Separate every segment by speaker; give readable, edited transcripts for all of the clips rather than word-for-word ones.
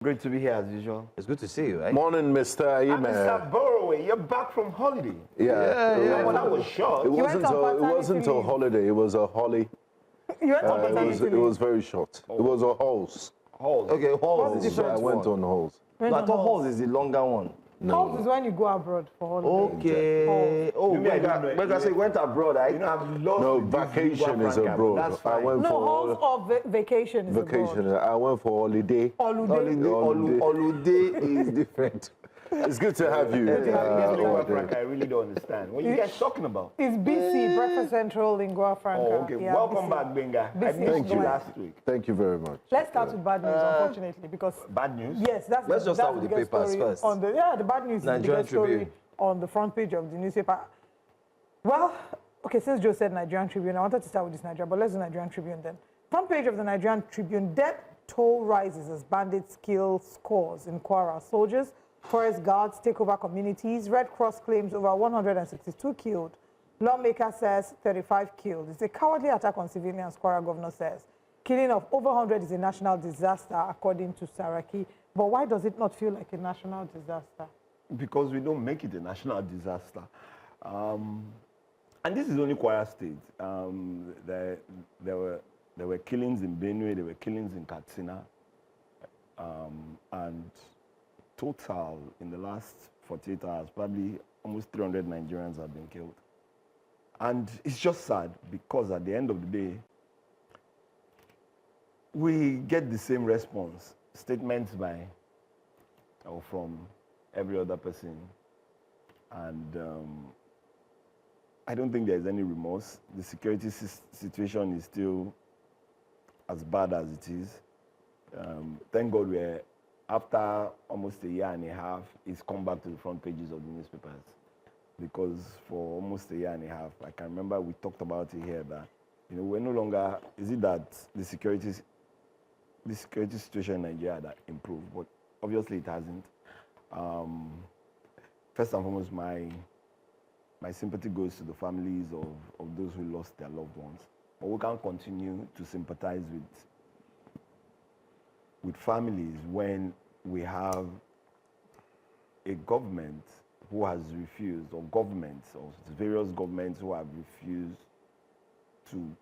Speaker 1: Great to be here as usual.
Speaker 2: It's good to see you. Eh?
Speaker 3: Morning, Mr. Ahimie.
Speaker 1: Mr. Borroway, you're back from holiday.
Speaker 3: Yeah.
Speaker 1: Well, that was short.
Speaker 3: It wasn't a holiday. It was a holly.
Speaker 4: You went on paternity
Speaker 3: It was very short. It was a halls.
Speaker 1: Halls.
Speaker 2: Okay, halls.
Speaker 3: So I went on halls.
Speaker 2: No, I thought halls is the longer one.
Speaker 4: Halls is when you go abroad for holiday.
Speaker 2: Okay. Oh, when I say went abroad, I
Speaker 3: vacation is abroad.
Speaker 1: That's fine.
Speaker 3: I went for
Speaker 4: halls of vacation is
Speaker 3: vacation.
Speaker 4: abroad.
Speaker 3: I went for holiday.
Speaker 2: Holiday is different.
Speaker 3: It's good to have you.
Speaker 1: I really don't understand. What are you guys talking about?
Speaker 4: It's BC, Breakfast Central, Lingua Franca.
Speaker 1: Oh, okay.
Speaker 4: Yeah,
Speaker 1: Welcome
Speaker 4: BC.
Speaker 1: back, Benga. I
Speaker 4: BC.
Speaker 1: missed you last week.
Speaker 3: Thank you very much.
Speaker 4: Let's start with bad news, unfortunately, because...
Speaker 1: Bad news?
Speaker 4: Yes,
Speaker 2: Let's just start with the
Speaker 4: biggest
Speaker 2: papers
Speaker 4: story
Speaker 2: first.
Speaker 4: On the bad news
Speaker 2: Nigerian
Speaker 4: is the biggest story
Speaker 2: Tribune.
Speaker 4: on the front page of the newspaper. Well, okay, since Joe said Nigerian Tribune, I wanted to start with this Nigerian, but let's do Nigerian Tribune then. Front page of the Nigerian Tribune, death toll rises as bandits kill scores in Kwara. Soldiers, forest guards take over communities. Red Cross claims over 162 killed. Lawmaker says 35 killed. It's a cowardly attack on civilians, Kwara governor says. Killing of over 100 is a national disaster, according to Saraki. But why does it not feel like a national disaster?
Speaker 1: Because we don't make it a national disaster. And this is only Kwara State. There were killings in Benue, there were killings in Katsina, and total in the last 48 hours, probably almost 300 Nigerians have been killed. And it's just sad because at the end of the day, we get the same response, statements by or from every other person. And I don't think there's any remorse. The security situation is still as bad as it is. Thank God we're, after almost a year and a half, it's come back to the front pages of the newspapers. Because for almost a year and a half, I can remember we talked about it here that, we're no longer, is it that the security situation in Nigeria that improved, but obviously it hasn't. First and foremost, my sympathy goes to the families of those who lost their loved ones. But we can't continue to sympathize with families when we have a government who has refused, or governments, or various governments who have refused to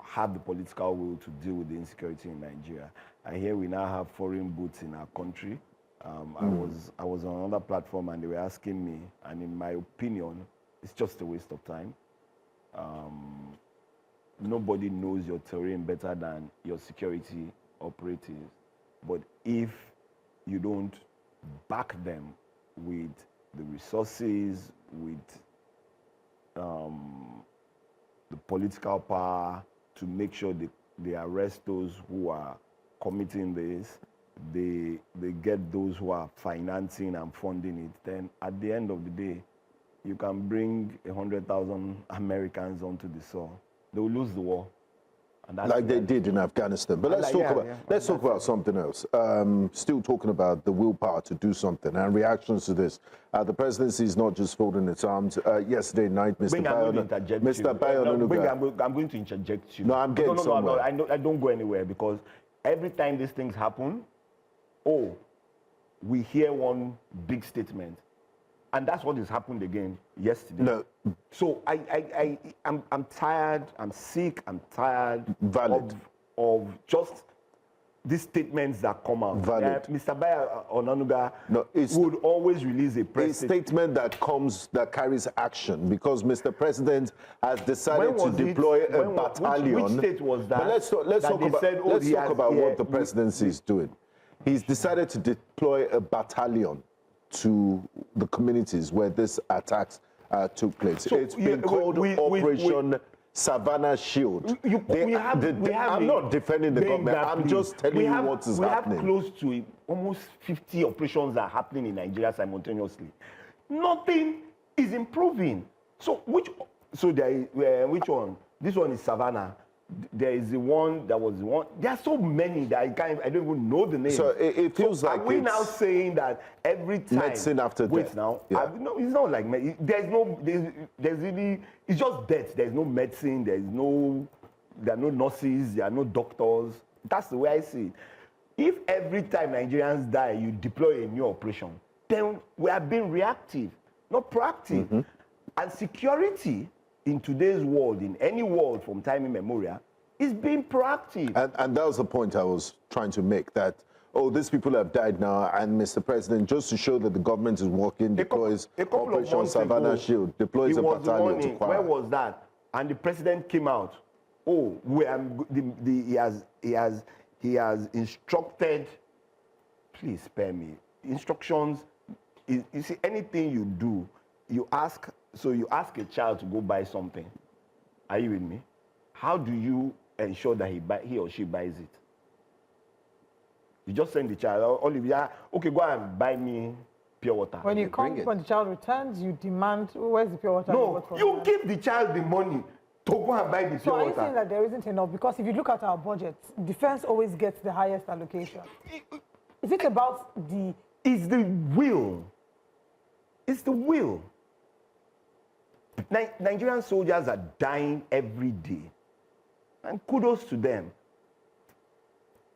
Speaker 1: have the political will to deal with the insecurity in Nigeria. And here we now have foreign boots in our country. I was on another platform and they were asking me, and in my opinion, it's just a waste of time. Nobody knows your terrain better than your security operatives. But if you don't back them with the resources, with the political power to make sure they arrest those who are committing this, they get those who are financing and funding it, then at the end of the day, you can bring 100,000 Americans onto the soil. They will lose the war. And that's
Speaker 3: like they did in Afghanistan. But let's talk about something else. Still talking about the willpower to do something and reactions to this. The presidency is not just folding its arms. Yesterday night, Mr. Bayo,
Speaker 1: I'm going to interject you.
Speaker 3: No, I'm getting somewhere.
Speaker 1: I don't go anywhere because every time these things happen, we hear one big statement. And that's what has happened again yesterday.
Speaker 3: No.
Speaker 1: So I'm tired, I'm sick, I'm tired of just these statements that come out. Mr. Bayo Onanuga would always release a press
Speaker 3: statement that carries action because Mr. President has decided to deploy a battalion.
Speaker 1: Which state was that?
Speaker 3: But let's talk about what the presidency is doing. He's decided to deploy a battalion to the communities where this attacks took place. So it's been called Operation Savannah Shield. I'm not defending the government. I'm just telling you what is happening.
Speaker 1: We have close to almost 50 operations that are happening in Nigeria simultaneously. Nothing is improving. So which one? This one is Savannah. There is the one that was the one. There are so many that I don't even know the name.
Speaker 3: So it feels like
Speaker 1: are we now saying that every time
Speaker 3: medicine after
Speaker 1: wait
Speaker 3: death?
Speaker 1: Now,
Speaker 3: yeah.
Speaker 1: No, it's not like there's really it's just death. There's no medicine. There are no nurses. There are no doctors. That's the way I see it. If every time Nigerians die, you deploy a new operation, then we are being reactive, not proactive. And security in today's world, in any world from time immemorial, is being proactive.
Speaker 3: And that was the point I was trying to make, that, oh, these people have died now, and Mr. President, just to show that the government is working, deploys Operation Savannah Shield, deploys a battalion to Kwara.
Speaker 1: Where was that? And the president came out. Oh, he has instructed, please spare me, instructions. You see, anything you do, you ask a child to go buy something. Are you with me? How do you ensure that he or she buys it? You just send the child, Olivia, okay, go and buy me pure water.
Speaker 4: When the child returns, you demand, where's the pure water?
Speaker 1: No, you give the child the money to go and buy the pure water.
Speaker 4: So are you saying that there isn't enough? Because if you look at our budget, defense always gets the highest allocation. Is it about the...
Speaker 1: It's the will. It's the will. Nigerian soldiers are dying every day. And kudos to them.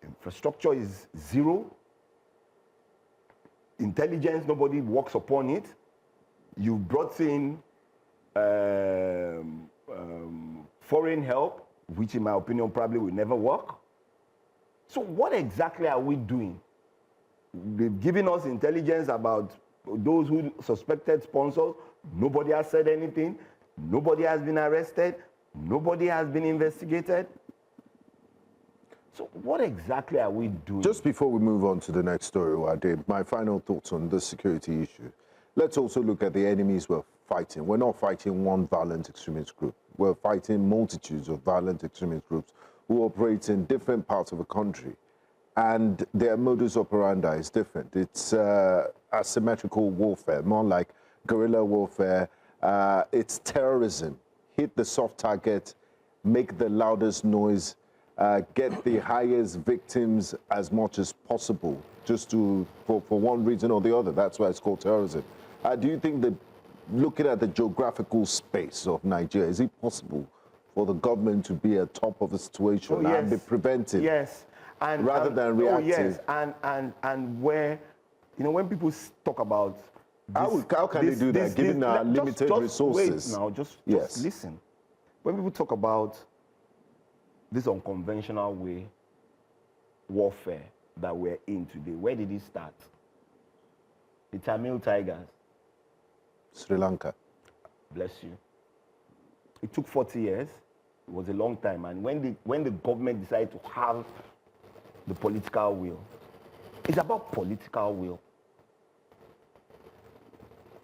Speaker 1: Infrastructure is zero. Intelligence, nobody works upon it. You brought in foreign help, which in my opinion probably will never work. So what exactly are we doing? They've given us intelligence about those who suspected sponsors. Nobody has said anything. Nobody has been arrested. Nobody has been investigated. So what exactly are we doing?
Speaker 3: Just before we move on to the next story, Uade, my final thoughts on the security issue. Let's also look at the enemies we're fighting. We're not fighting one violent extremist group. We're fighting multitudes of violent extremist groups who operate in different parts of the country. And their modus operandi is different. It's asymmetrical warfare, more like guerrilla warfare. It's terrorism. Hit the soft target, make the loudest noise, get the highest victims as much as possible, just for one reason or the other. That's why it's called terrorism. Do you think that, looking at the geographical space of Nigeria, is it possible for the government to be at top of the situation and be preventive?
Speaker 1: Yes. And,
Speaker 3: rather than reactive.
Speaker 1: Oh, yes, and where, you know, when people talk about this,
Speaker 3: how can they do that, given our limited resources?
Speaker 1: Wait now, just listen. When people talk about this unconventional way warfare that we're in today, where did it start? The Tamil Tigers.
Speaker 3: Sri Lanka.
Speaker 1: Bless you. It took 40 years. It was a long time. And when the government decided to have the political will, it's about political will.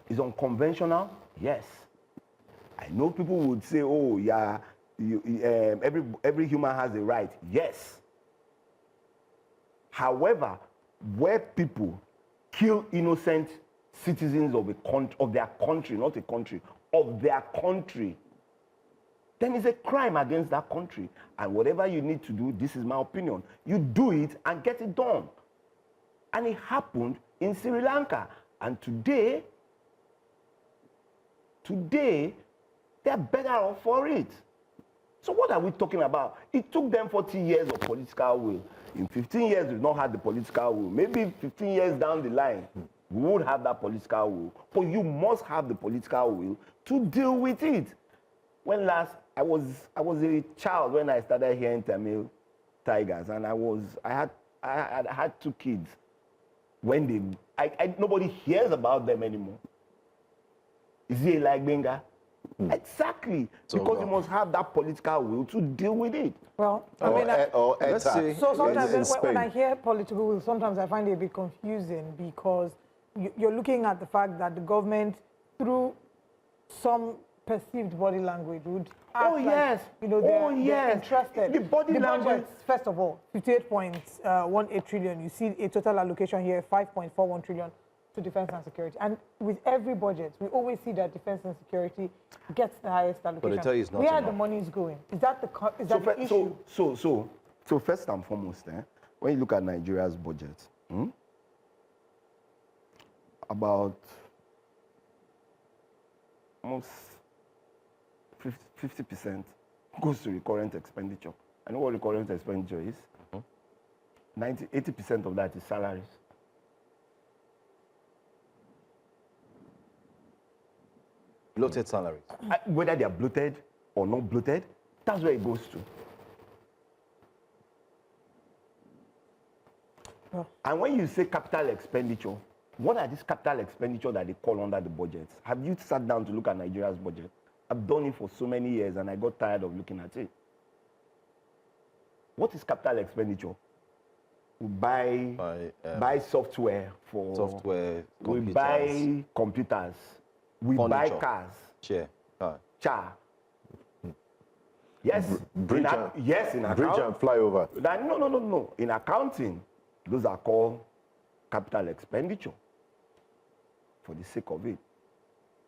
Speaker 1: It's unconventional, yes. I know people would say, oh, yeah, every human has a right, yes. However, where people kill innocent citizens of their country, not a country, of their country, then it's a crime against that country. And whatever you need to do, this is my opinion, you do it and get it done. And it happened in Sri Lanka. And today, they're better off for it. So what are we talking about? It took them 40 years of political will. In 15 years, we've not had the political will. Maybe 15 years down the line, we would have that political will. But you must have the political will to deal with it. When last, I was a child when I started hearing Tamil Tigers, and I had 2 kids. When nobody hears about them anymore. Is it like Benga? Exactly, so, because you must have that political will to deal with it.
Speaker 4: Well, I mean, let's see. So sometimes when I hear political will, sometimes I find it a bit confusing, because you're looking at the fact that the government, through some perceived body language, would act like, you know, they're interested.
Speaker 1: The body language.
Speaker 4: Budget, first of all, 58.18 trillion. You see a total allocation here, 5.41 trillion. To defense and security. And with every budget, we always see that defense and security gets the highest allocation.
Speaker 2: But I tell you, it's not
Speaker 4: where
Speaker 2: enough.
Speaker 4: The money is going? Is that the issue?
Speaker 1: So first and foremost, when you look at Nigeria's budget, about almost 50% goes to recurrent expenditure. I know what recurrent expenditure is. 80% of that is salaries.
Speaker 5: Bloated salaries.
Speaker 1: Whether they are bloated or not bloated, that's where it goes to. And when you say capital expenditure, what are these capital expenditure that they call under the budget? Have you sat down to look at Nigeria's budget? I've done it for so many years and I got tired of looking at it. What is capital expenditure? We buy software for
Speaker 5: software,
Speaker 1: we
Speaker 5: computers,
Speaker 1: buy computers, we buy
Speaker 5: furniture,
Speaker 1: cars,
Speaker 5: car.
Speaker 1: Yes,
Speaker 3: Bridge
Speaker 1: yes, in
Speaker 3: and flyover.
Speaker 1: No. In accounting, those are called capital expenditure for the sake of it.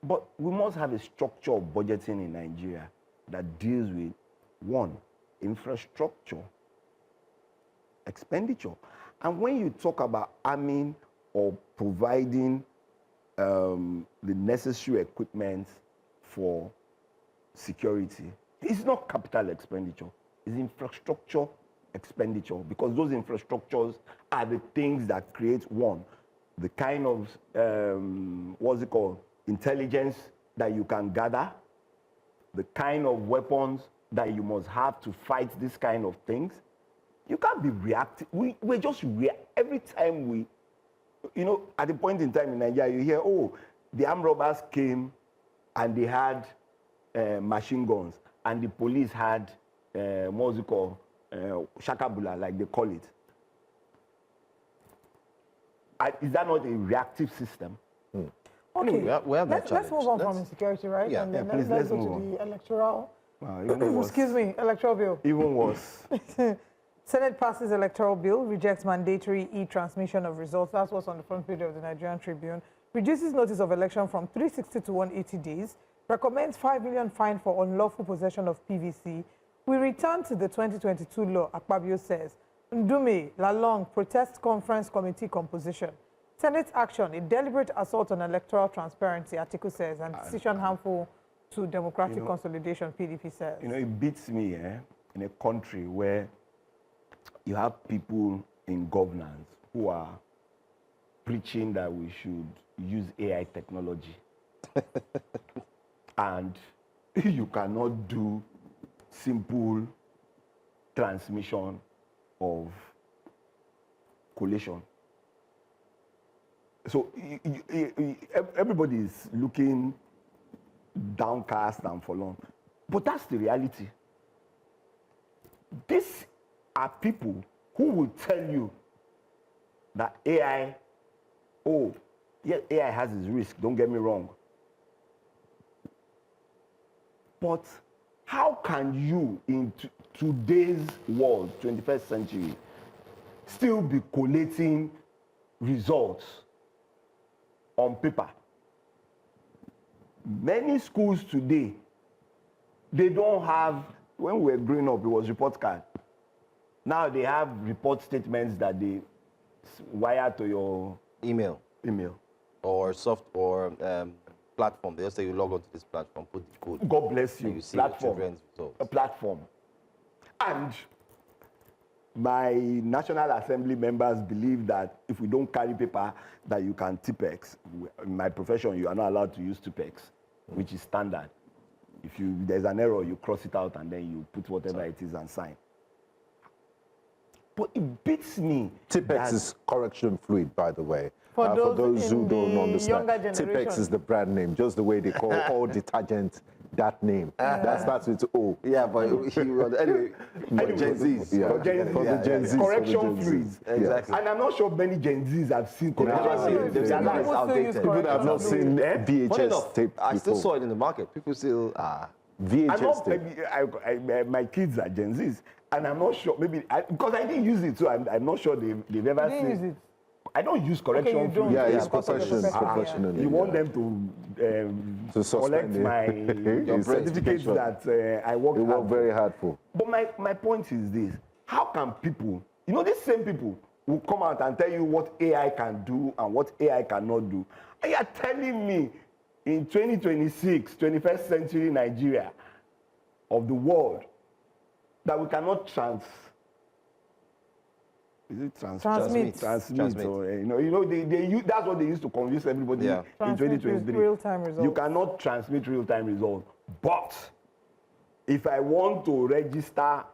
Speaker 1: But we must have a structure of budgeting in Nigeria that deals with, one, infrastructure, expenditure. And when you talk about arming or providing the necessary equipment for security, it's not capital expenditure, it's infrastructure expenditure, because those infrastructures are the things that create, one, the kind of, what's it called, intelligence that you can gather, the kind of weapons that you must have to fight this kind of things. You can't be reactive. We're just every time we, at a point in time in Nigeria, you hear, oh, the armed robbers came and they had machine guns, and the police had, what's it called, shakabula, like they call it. Is that not a reactive system?
Speaker 4: Okay,
Speaker 5: we have that
Speaker 4: let's move on
Speaker 5: challenge.
Speaker 4: from insecurity, right?
Speaker 5: Yeah,
Speaker 4: and then
Speaker 1: please,
Speaker 4: let's
Speaker 1: let's
Speaker 4: go
Speaker 1: move
Speaker 4: to the electoral.
Speaker 1: Even worse.
Speaker 4: Excuse me, electoral bill.
Speaker 1: Even worse.
Speaker 4: Senate passes electoral bill, rejects mandatory e-transmission of results. That's what's on the front page of the Nigerian Tribune. Reduces notice of election from 360 to 180 days. Recommends 5 million fine for unlawful possession of PVC. We return to the 2022 law, Akpabio says. Ndume, Lalong, protest conference committee composition. Senate action, a deliberate assault on electoral transparency, article says, and decision harmful to democratic consolidation, PDP says.
Speaker 1: It beats me in a country where you have people in governance who are preaching that we should use AI technology. And you cannot do simple transmission of collation. So everybody is looking downcast and forlorn. But that's the reality. These are people who will tell you that AI, AI has its risk, don't get me wrong. But how can you, in today's world, 21st century, still be collating results on paper? Many schools today, they don't have, when we were growing up, it was report card. Now they have report statements that they wire to your
Speaker 5: Email
Speaker 1: or
Speaker 5: platform. They just say you log on to this platform, put the code.
Speaker 1: God bless you.
Speaker 5: You see your children's results.
Speaker 1: A platform. And my National Assembly members believe that if we don't carry paper, that you can TPEX. In my profession, you are not allowed to use TPEX, which is standard. If there's an error, you cross it out and then you put whatever it is and sign. But it beats me.
Speaker 3: TPEX is correction fluid, by the way.
Speaker 4: For
Speaker 3: those who don't understand,
Speaker 4: younger generation.
Speaker 3: TPEX is the brand name, just the way they call all detergent that name. That starts with O.
Speaker 5: Yeah, but anyway, Gen Zs.
Speaker 3: Yeah.
Speaker 1: For Gen Z,
Speaker 3: For the Gen Zs,
Speaker 1: correction
Speaker 3: for the Gen
Speaker 1: fluids.
Speaker 3: Zs.
Speaker 5: Exactly.
Speaker 1: And I'm not sure many Gen Zs have seen correction
Speaker 5: They've seen it. It's outdated.
Speaker 3: People that have not seen
Speaker 5: Funny
Speaker 3: VHS
Speaker 5: enough,
Speaker 3: tape
Speaker 5: I still
Speaker 3: before.
Speaker 5: saw it in the market. People still
Speaker 3: VHS tape.
Speaker 1: my kids are Gen Zs, and I'm not sure, because I didn't use it, so I'm not sure they've ever
Speaker 4: You didn't
Speaker 1: seen
Speaker 4: use it.
Speaker 1: I don't use correction
Speaker 4: Okay, you don't.
Speaker 1: fluid.
Speaker 3: Yeah, it's
Speaker 4: because of your
Speaker 3: profession.
Speaker 4: profession,
Speaker 3: Professionally.
Speaker 1: You want
Speaker 3: yeah.
Speaker 1: them to
Speaker 3: To suspend
Speaker 1: collect
Speaker 3: it.
Speaker 1: my
Speaker 3: Your
Speaker 1: certificates
Speaker 3: certification.
Speaker 1: that I worked
Speaker 3: They work
Speaker 1: hard
Speaker 3: very
Speaker 1: for.
Speaker 3: hard for.
Speaker 1: But my point is this: how can people, these same people will come out and tell you what AI can do and what AI cannot do, and you're telling me in 2026, 21st century Nigeria of the world, that we cannot Is it
Speaker 4: Transmit.
Speaker 1: Transmit. Or, that's what they used to convince everybody in
Speaker 4: Transmit
Speaker 1: 2023.
Speaker 4: real-time results.
Speaker 1: You cannot transmit real-time results. But if I want to register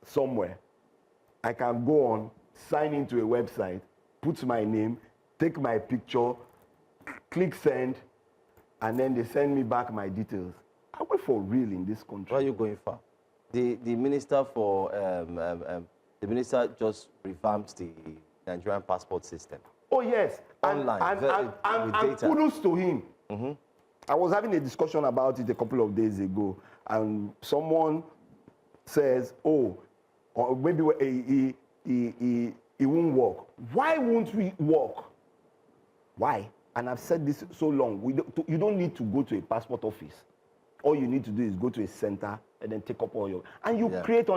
Speaker 1: somewhere, I can go on, sign into a website, put my name, take my picture, click send, and then they send me back my details. I work for real in this country.
Speaker 5: Where are you going for? The minister for the minister just revamped the Nigerian passport system.
Speaker 1: Oh yes,
Speaker 5: Online,
Speaker 1: and kudos to him. Mm-hmm. I was having a discussion about it a couple of days ago, and someone says, "Oh, or maybe it won't work." Why won't we work? Why? And I've said this so long. You don't need to go to a passport office. All you need to do is go to a center and then take up all your you create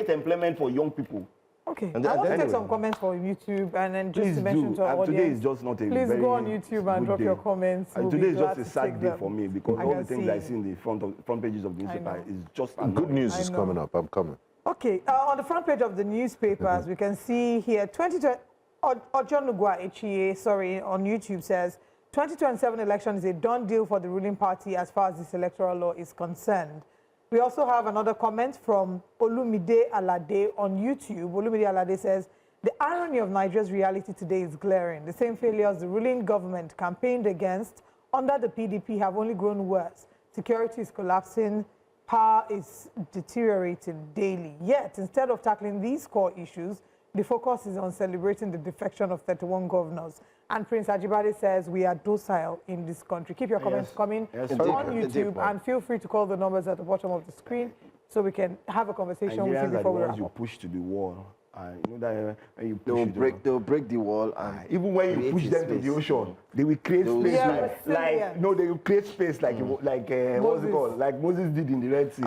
Speaker 1: employment for young people.
Speaker 4: Okay, I want to take some comments for YouTube and then just to mention to our audience.
Speaker 1: Today is just not a
Speaker 4: Please go on YouTube and drop your comments.
Speaker 1: And today is just a sad day for me because all the things I see in the front pages of the newspaper is just annoying.
Speaker 3: Good news is coming up. I'm coming.
Speaker 4: Okay, on the front page of the newspapers, we can see here 2020. Ojonugwa Echie, on YouTube says 2027 election is a done deal for the ruling party as far as this electoral law is concerned. We also have another comment from Olumide Alade on YouTube. Olumide Alade says, the irony of Nigeria's reality today is glaring. The same failures the ruling government campaigned against under the PDP have only grown worse. Security is collapsing, power is deteriorating daily. Yet, instead of tackling these core issues, the focus is on celebrating the defection of 31 governors. And Prince Ajibade says we are docile in this country. Keep your comments coming on YouTube and feel free to call the numbers at the bottom of the screen so we can have a conversation with you before we wrap up.
Speaker 1: You push to the wall. You know that when you push
Speaker 5: they'll break the wall. And
Speaker 1: even when you push them to the ocean, they will create space they will create space like what's it called? Like Moses did in the Red Sea.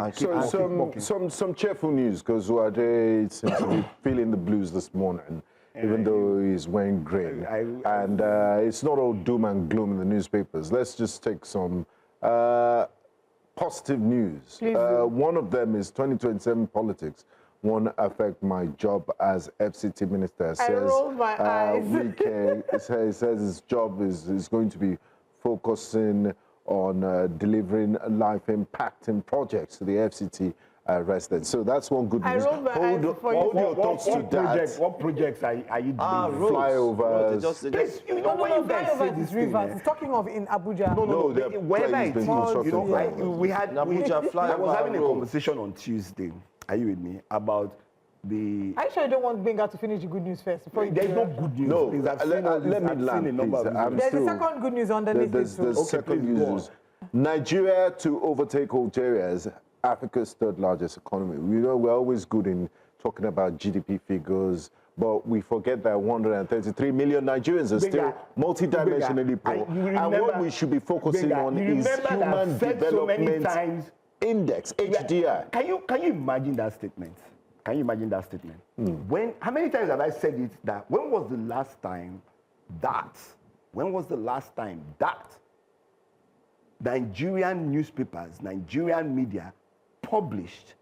Speaker 3: Some cheerful news because Uade seems to be feeling the blues this morning, even though he's wearing grey. And it's not all doom and gloom in the newspapers. Let's just take some positive news. One of them is 2027 politics. Won't affect my job as FCT minister.
Speaker 4: I rolled my eyes.
Speaker 3: Says his job is going to be focusing on delivering life-impacting projects to the FCT residents. So that's one good news. Hold your thoughts to that.
Speaker 1: What projects are you doing?
Speaker 3: Flyovers.
Speaker 4: Flyovers is rivers. He's talking of in Abuja.
Speaker 1: No, wherever it is. I was having a conversation on Tuesday. Are you with me? About the...
Speaker 4: Are you sure you don't want Benga to finish the good news first?
Speaker 1: There's no good news.
Speaker 3: No, let me land, please.
Speaker 4: There's a second good news underneath it.
Speaker 3: There's second news. Nigeria to overtake Algeria as Africa's third largest economy. We're always good in talking about GDP figures, but we forget that 133 million Nigerians are still multidimensionally poor. And what we should be focusing on is Human Development Index, HDI.
Speaker 1: Can you imagine that statement? Can you imagine that statement? How many times have I said it that when was the last time that Nigerian newspapers, Nigerian media published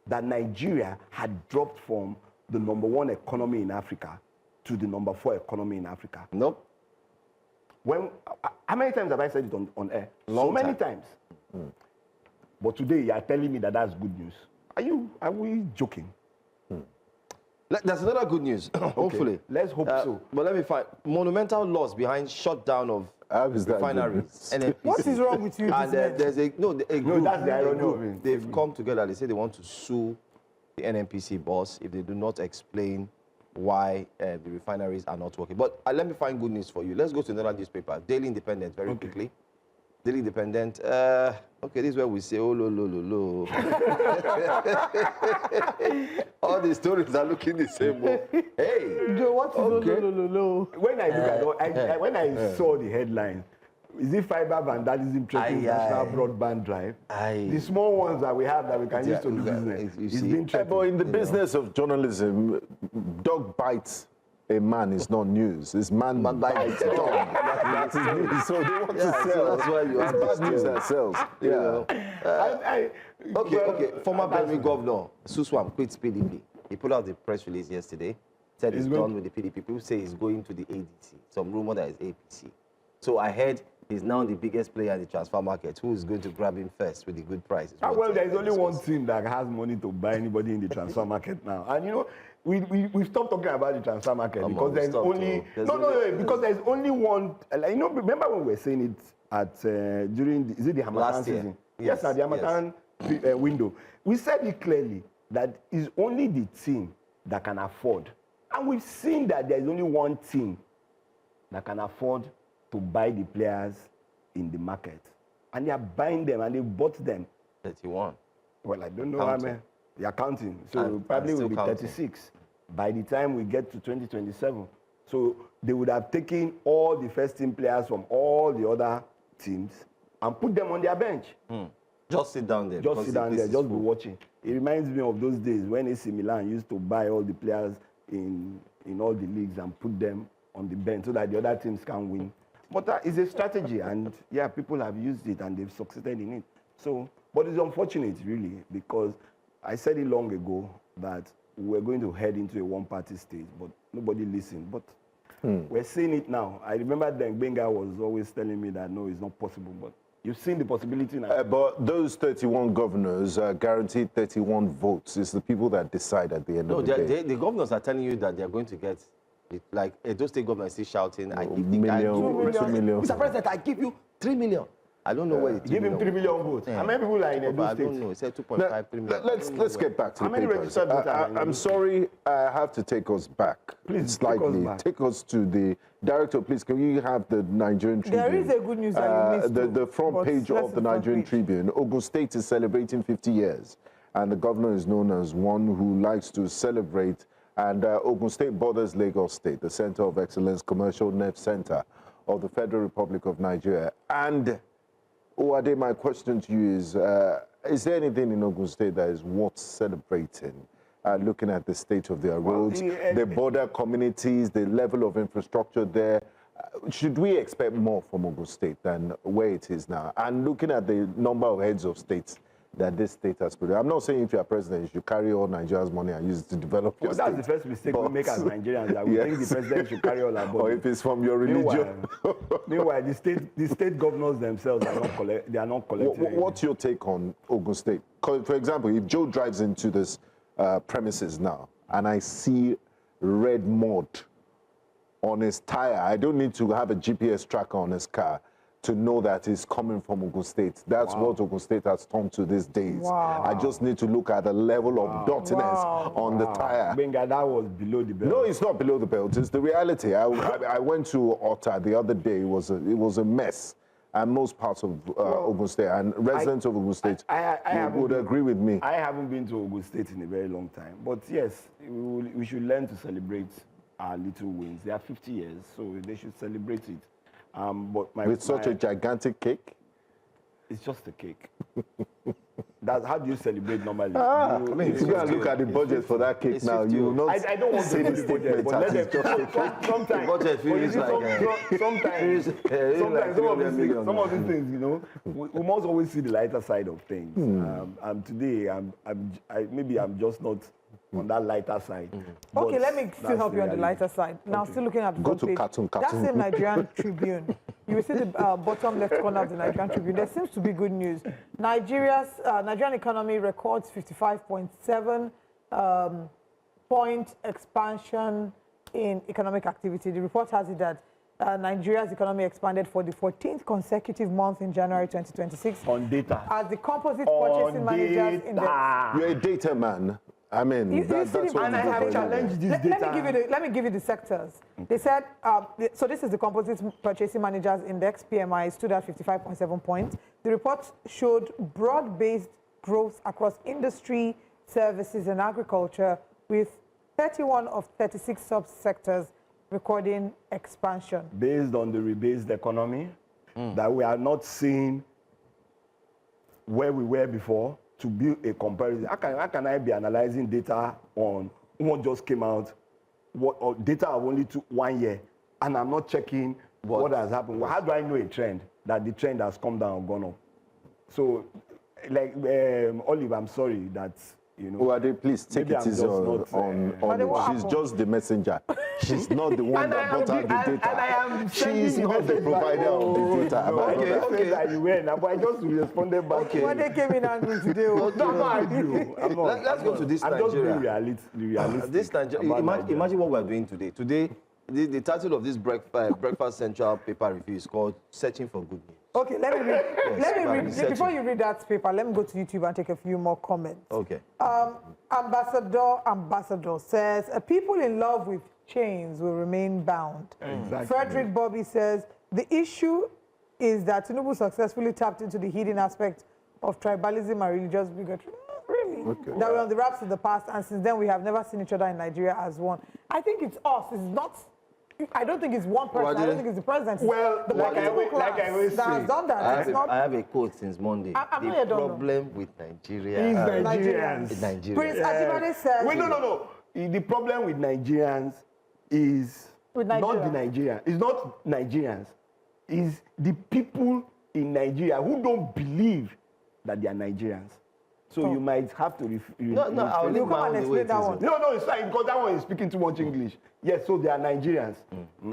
Speaker 1: that Nigeria had dropped from the #1 economy in Africa to the #4 economy in Africa?
Speaker 5: Nope.
Speaker 1: How many times have I said it on air? So many times. But today you are telling me that that's good news. Are we joking?
Speaker 5: There's another good news, hopefully.
Speaker 1: Let's hope so.
Speaker 5: But let me find monumental loss behind shutdown of refineries.
Speaker 4: What is wrong with you?
Speaker 5: And there's a group.
Speaker 1: That's the irony of it.
Speaker 5: They've come together. They say they want to sue the NNPC boss if they do not explain why the refineries are not working. But let me find good news for you. Let's go to another newspaper, Daily Independent, very quickly. Daily Independent. Okay, this is where we say, oh, lo. All the stories are looking the same way. Hey.
Speaker 4: Joe, what is lo?
Speaker 1: When I look at when I saw the headline, is it fiber vandalism threatening national broadband drive? The small ones that we have that we can use to do business is being threatened.
Speaker 3: But in the business of journalism, dog bites a man is not news. It's man bites a dog. That is news. So they want to sell.
Speaker 5: That's why you
Speaker 3: it's bad news that sells.
Speaker 5: Yeah. Okay. Former Benue governor Suswam quits PDP. He put out the press release yesterday. Said he's done with the PDP. People say he's going to the ADC. Some rumor that is APC. So I heard he's now the biggest player in the transfer market. Who is going to grab him first with the good price?
Speaker 1: Well, there is only one team that has money to buy anybody in the transfer market now. And you know, we stopped talking about the transfer market because there's only because there's only one. Like, you know, remember when we were saying it at during the Harmattan season? Yes, at the Harmattan window. We said it clearly that it's only the team that can afford. And we've seen that there's only one team that can afford to buy the players in the market. And they are buying them, and they bought them.
Speaker 5: 31.
Speaker 1: Well, I don't know how many. They are counting. So probably will be 36 by the time we get to 2027. So they would have taken all the first team players from all the other teams and put them on their bench.
Speaker 5: Just sit down there.
Speaker 1: Just sit down there, just be watching. It reminds me of those days when AC Milan used to buy all the players in all the leagues and put them on the bench so that the other teams can win. But that is a strategy, and yeah, people have used it and they've succeeded in it. So, but it's unfortunate, really, because I said it long ago that we're going to head into a one-party state, but nobody listened. But we're seeing it now. I remember then Benga was always telling me that no, it's not possible, but you've seen the possibility now.
Speaker 3: But those 31 governors guaranteed 31 votes. It's the people that decide at the end of the day.
Speaker 5: The governors are telling you that they're going to get, like, those state governors is shouting, I give the guy
Speaker 3: 2 million.
Speaker 5: Mr. President, I give you 3 million. I don't know where it is.
Speaker 1: Give him 3 million votes. How many people are in Edo
Speaker 5: I
Speaker 1: State?
Speaker 5: don't know. It said 2.5, 3 million.
Speaker 3: Let's get back to
Speaker 1: How
Speaker 3: the
Speaker 1: many
Speaker 3: papers.
Speaker 1: registered voters are in
Speaker 3: I'm sorry, I have to take us back.
Speaker 1: Please,
Speaker 3: slightly. Take us to the director. Please, can you have the Nigerian Tribune?
Speaker 4: There is a good news that you missed.
Speaker 3: The front page of the Nigerian Tribune. Ogun State is celebrating 50 years, and the governor is known as one who likes to celebrate. And Ogun State borders Lagos State, the Center of Excellence Commercial Nerve Center of the Federal Republic of Nigeria. And Uade, my question to you is there anything in Ogun State that is worth celebrating? Looking at the state of their roads, the border communities, the level of infrastructure there, should we expect more from Ogun State than where it is now? And looking at the number of heads of states that this state has produced, I'm not saying if you're president, you should carry all Nigeria's money and use it to develop your state.
Speaker 1: That's the first mistake we make as Nigerians, that we think the president should carry all our money.
Speaker 3: Or if it's from your religion.
Speaker 1: Meanwhile, the state governors themselves are not collecting.
Speaker 3: What's your take on Ogun State? For example, if Joe drives into this premises now and I see red mud on his tire, I don't need to have a GPS tracker on his car to know that it's coming from Ogun State. That's what Ogun State has turned to these days. I just need to look at the level of dirtiness on the tire.
Speaker 1: Benga, that was below the belt.
Speaker 3: No, it's not below the belt. It's the reality. I went to Ota the other day. It was a mess. And most parts of Ogun State, and residents of Ogun State would agree with me.
Speaker 1: I haven't been to Ogun State in a very long time. But yes, we should learn to celebrate our little wins. They are 50 years, so they should celebrate it. With
Speaker 3: such a gigantic cake?
Speaker 1: It's just a cake. How do you celebrate normally?
Speaker 3: If you go and look at the budget for that cake now, you will not.
Speaker 1: I don't want to see the budget, but let them. Sometimes
Speaker 5: the budget feels like
Speaker 1: sometimes some of these things, you know, we must always see the lighter side of things. And today, maybe I'm just not on that lighter side.
Speaker 4: Okay, let me still help you on the lighter side. Now, still looking at the front page. That same Nigerian Tribune. You will see the bottom left corner of the Nigerian Tribune. There seems to be good news. Nigerian economy records 55.7 point expansion in economic activity. The report has it that Nigeria's economy expanded for the 14th consecutive month in January 2026.
Speaker 1: On data.
Speaker 4: As the composite purchasing managers index.
Speaker 3: You're a data man. I mean, that's what
Speaker 1: and I have challenged this data.
Speaker 4: Let me give you the sectors. They said, so this is the Composite Purchasing Managers Index, PMI, stood at 55.7 points. The report showed broad-based growth across industry, services, and agriculture, with 31 of 36 subsectors recording expansion.
Speaker 1: Based on the rebased economy, that we are not seeing where we were before, to build a comparison. How can I be analyzing data on what just came out, or data of only 1 year, and I'm not checking what has happened? Well, how do I know a trend, that the trend has come down or gone up? So, like, Olive, I'm sorry that you know.
Speaker 3: Uade, please take
Speaker 1: Maybe
Speaker 3: it
Speaker 1: I'm
Speaker 3: easy
Speaker 1: just
Speaker 3: on
Speaker 1: not,
Speaker 4: what
Speaker 3: she's
Speaker 4: happened?
Speaker 3: just the messenger. She's not the one that brought out the data.
Speaker 1: And I am
Speaker 3: She's
Speaker 1: sending
Speaker 3: not the
Speaker 1: message
Speaker 3: provider of the data.
Speaker 1: No,
Speaker 3: my
Speaker 1: I
Speaker 3: brother.
Speaker 1: just said that you were, but I just responded back.
Speaker 5: Okay.
Speaker 4: When they came in angry today,
Speaker 1: No, I'm not angry. I'm not.
Speaker 5: Let's go to this
Speaker 1: I'm just being
Speaker 5: Nigeria.
Speaker 1: realistic.
Speaker 5: This Nigeria.
Speaker 1: about
Speaker 5: Imagine what we're doing today. Today, the title of this Breakfast Central paper review is called "Searching for Good News."
Speaker 4: okay, let me read. Let me read.
Speaker 5: researching.
Speaker 4: Before you read that paper, let me go to YouTube and take a few more comments.
Speaker 5: Okay.
Speaker 4: Ambassador says, people in love with chains will remain bound.
Speaker 1: Exactly.
Speaker 4: Frederick Bobby says, the issue is that Tinubu successfully tapped into the hidden aspect of tribalism and religious bigotry. Really?
Speaker 3: Okay.
Speaker 4: That we're on the wraps of the past, and since then we have never seen each other in Nigeria as one. I think it's us. It's not. I don't think it's one person. I don't think it's the president. It's
Speaker 1: Well,
Speaker 4: the
Speaker 1: like I
Speaker 4: political
Speaker 1: always- like I
Speaker 4: class
Speaker 1: always
Speaker 4: that has
Speaker 1: say,
Speaker 4: done that. It's not.
Speaker 5: I have a quote since Monday.
Speaker 4: I'm
Speaker 5: the
Speaker 4: not yet done, though.
Speaker 5: problem with Nigeria
Speaker 1: Is
Speaker 5: is
Speaker 1: Nigerians.
Speaker 5: Nigeria.
Speaker 4: Prince Ajibade says.
Speaker 1: Wait, no. The problem with Nigerians is
Speaker 4: With
Speaker 1: not
Speaker 4: Nigeria.
Speaker 1: the Nigerians. It's not Nigerians. It's the people in Nigeria who don't believe that they are Nigerians. So you might have to.
Speaker 5: No, I'll leave
Speaker 4: You
Speaker 5: my
Speaker 4: come and
Speaker 5: own the way
Speaker 4: explain
Speaker 5: it
Speaker 4: that
Speaker 5: is.
Speaker 4: one.
Speaker 1: No, it's fine because that one is speaking too much English. Yes, so they are Nigerians.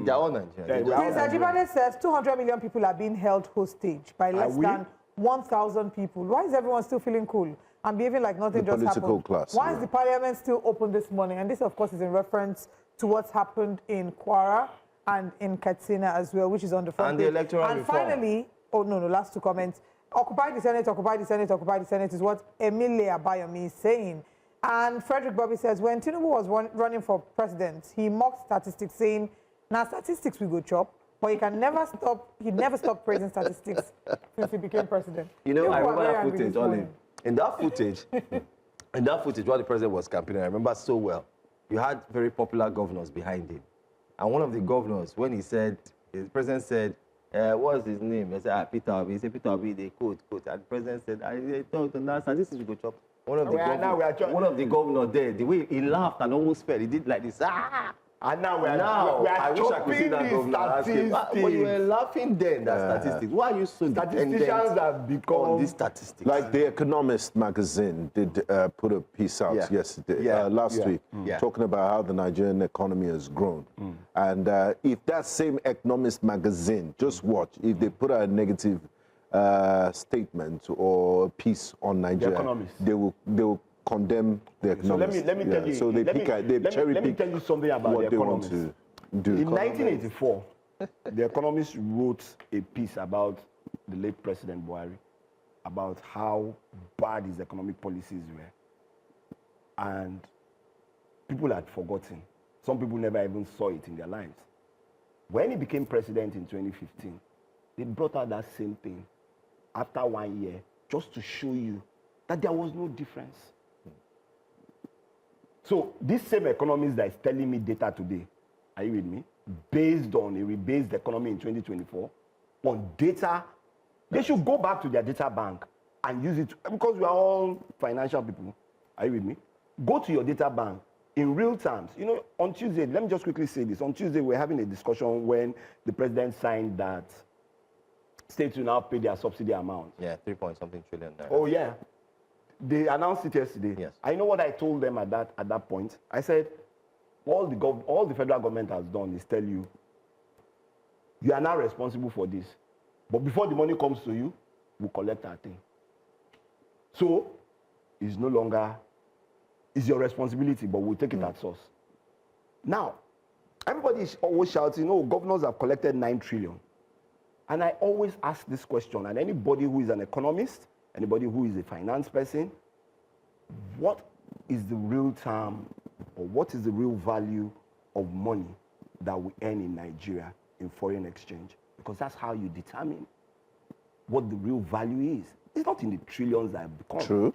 Speaker 5: They're all Nigerians.
Speaker 1: Yeah,
Speaker 5: They
Speaker 1: we
Speaker 5: just-
Speaker 1: are-
Speaker 4: Prince Ajibade says 200 million people are being held hostage by less
Speaker 1: we?
Speaker 4: than 1,000 people. Why is everyone still feeling cool and behaving like nothing
Speaker 3: The
Speaker 4: just
Speaker 3: political
Speaker 4: happened?
Speaker 3: class,
Speaker 4: Why
Speaker 3: yeah.
Speaker 4: is the parliament still open this morning? And this, of course, is in reference to what's happened in Kwara and in Katsina as well, which is on the front
Speaker 5: And the
Speaker 4: page.
Speaker 5: electoral
Speaker 4: And
Speaker 5: reform.
Speaker 4: finally, last two comments. Occupy the Senate, occupy the Senate, occupy the Senate is what Emilia Abayomi is saying. And Frederick Bobby says, when Tinubu was running for president, he mocked statistics, saying, now statistics we go chop, but he never stopped praising statistics since he became president.
Speaker 5: You know,
Speaker 4: People
Speaker 5: I
Speaker 4: are
Speaker 5: remember
Speaker 4: very
Speaker 5: that
Speaker 4: angry
Speaker 5: footage,
Speaker 4: this
Speaker 5: Ollie.
Speaker 4: morning.
Speaker 5: In that footage, while the president was campaigning, I remember so well. You had very popular governors behind him. And one of the governors, when he said, the president said, what's his name? He said, Peter Obi. He said, Peter Obi, they quote. And the president said, I told him, now statistics we go chop. One of the governors there, the way he laughed and almost fell, he did like this,
Speaker 1: And now we are
Speaker 5: I wish I could see that governor ask him, but you were laughing then, that statistics. Why are you so
Speaker 1: Statisticians
Speaker 5: dependent
Speaker 1: have become
Speaker 5: on these statistics?
Speaker 3: Like The Economist magazine did put a piece out last week talking about how the Nigerian economy has grown. And if that same Economist magazine, just watch, if they put out a negative statement or a piece on Nigeria,
Speaker 1: Economist.
Speaker 3: they will condemn the
Speaker 1: So
Speaker 3: Economist.
Speaker 1: let me tell you.
Speaker 3: So they cherry
Speaker 1: let me
Speaker 3: pick
Speaker 1: tell you something about
Speaker 3: what
Speaker 1: the
Speaker 3: they want
Speaker 1: Economist.
Speaker 3: to do.
Speaker 1: In 1984, the Economist wrote a piece about the late President Buhari, about how bad his economic policies were. And people had forgotten. Some people never even saw it in their lives. When he became president in 2015, they brought out that same thing after 1 year, just to show you that there was no difference. So this same economist that is telling me data today, are you with me? Based on a rebased economy in 2024, on data, they should go back to their data bank and use it, because we are all financial people. Are you with me? Go to your data bank in real terms. You know, on Tuesday, let me just quickly say this. On Tuesday, we're having a discussion when the president signed that states will now pay their subsidy amount.
Speaker 5: Yeah, 3-point-something trillion.
Speaker 1: Oh, yeah. They announced it yesterday.
Speaker 5: Yes.
Speaker 1: I know what I told them at that point. I said, all the federal government has done is tell you, you are now responsible for this. But before the money comes to you, we'll collect our thing. So, it's no longer, it's your responsibility, but we'll take it at source. Now, everybody is always shouting, oh, governors have collected 9 trillion. And I always ask this question, and anybody who is an economist, anybody who is a finance person, what is the real term or what is the real value of money that we earn in Nigeria in foreign exchange? Because that's how you determine what the real value is. It's not in the trillions that have become.
Speaker 3: True.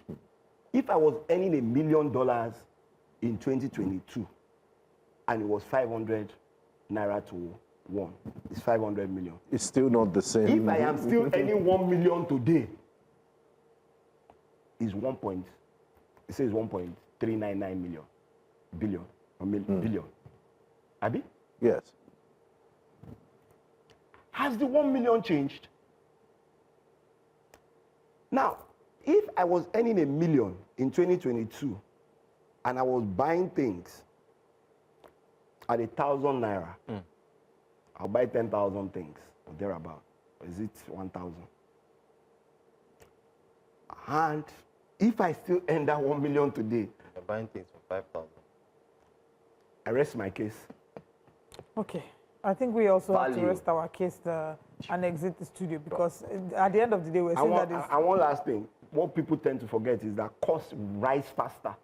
Speaker 1: If I was earning $1 million in 2022 and it was 500 naira to 1, it's 500 million.
Speaker 3: It's still not the same.
Speaker 1: If I am still earning 1 million today, is it says 1.399 billion. Abi?
Speaker 3: Yes.
Speaker 1: Has the 1 million changed? Now, if I was earning $1 million in 2022 and I was buying things at 1,000 naira, I'll buy 10,000 things or thereabout. Or is it 1,000? And if I still earn that 1 million today,
Speaker 5: You're buying things for 5,000.
Speaker 1: I rest my case.
Speaker 4: Okay. I think we also have to
Speaker 5: Value.
Speaker 4: rest our case and exit the studio because at the end of the day, we're saying that it's...
Speaker 1: And one last thing, what people tend to forget is that costs rise faster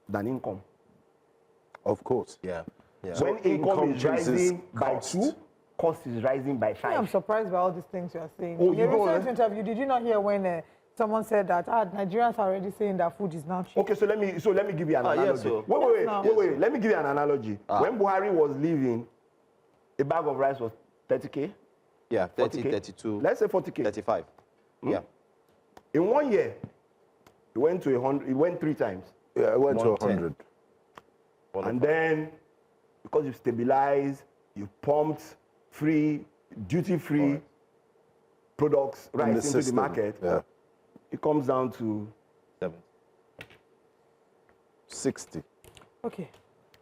Speaker 1: than income.
Speaker 3: Of course.
Speaker 5: Yeah. Yeah.
Speaker 3: So
Speaker 1: When income is
Speaker 3: chases
Speaker 1: rising by
Speaker 3: cost.
Speaker 1: 2, cost is rising by 5.
Speaker 4: I'm surprised by all these things you are saying.
Speaker 1: Oh,
Speaker 4: In
Speaker 1: you
Speaker 4: a
Speaker 1: know,
Speaker 4: recent interview, did you not hear when someone said that Nigerians are already saying that food is now cheap?
Speaker 1: Okay, so let me give you an analogy.
Speaker 5: yes, sir.
Speaker 1: Wait. Let me give you an analogy. When Buhari was leaving, a bag of rice was 30K.
Speaker 5: Yeah, 30,
Speaker 1: 40K?
Speaker 5: 32,
Speaker 1: Let's say 40K.
Speaker 5: 35. Yeah.
Speaker 1: In 1 year, it went to 100. It went 3 times.
Speaker 3: Yeah, it went to
Speaker 5: 110.
Speaker 3: 100.
Speaker 1: And then, because you stabilized, you pumped free, duty-free products right into the
Speaker 3: system.
Speaker 1: market,
Speaker 3: Yeah.
Speaker 1: it comes down to
Speaker 5: 7.
Speaker 3: 60.
Speaker 4: Okay.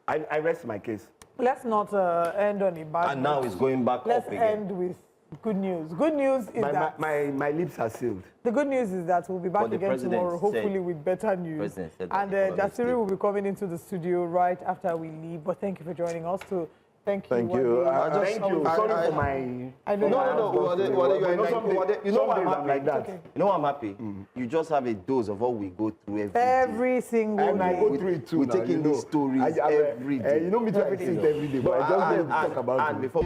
Speaker 1: I rest my case.
Speaker 4: Let's not end on a bad
Speaker 5: And now
Speaker 4: note.
Speaker 5: it's going back
Speaker 4: Let's
Speaker 5: up again.
Speaker 4: end with good news. Good news is that
Speaker 1: My lips are sealed.
Speaker 4: the good news is that we'll be back
Speaker 5: But the
Speaker 4: again
Speaker 5: president
Speaker 4: tomorrow, hopefully
Speaker 5: said-
Speaker 4: with better news.
Speaker 5: President said that
Speaker 4: And
Speaker 5: the economy is
Speaker 4: Jasiri
Speaker 5: stable.
Speaker 4: will be coming into the studio right after we leave. But thank you for joining us too. Thank you.
Speaker 3: Thank you.
Speaker 4: Wade.
Speaker 1: Thank you. Sorry for my.
Speaker 4: I know.
Speaker 5: No, Wade, you are in Nigeria. You know what I'm happy?
Speaker 1: like that.
Speaker 4: Okay.
Speaker 5: You know what I'm happy? You just have a dose of what we go through every day.
Speaker 4: Every single
Speaker 1: And I
Speaker 4: day.
Speaker 1: go through it too.
Speaker 5: we
Speaker 1: now,
Speaker 5: take in
Speaker 1: you know.
Speaker 5: these stories
Speaker 1: I-
Speaker 5: every day.
Speaker 1: You know me too, I see it every day, but I just want to talk about
Speaker 5: and
Speaker 1: it.
Speaker 5: before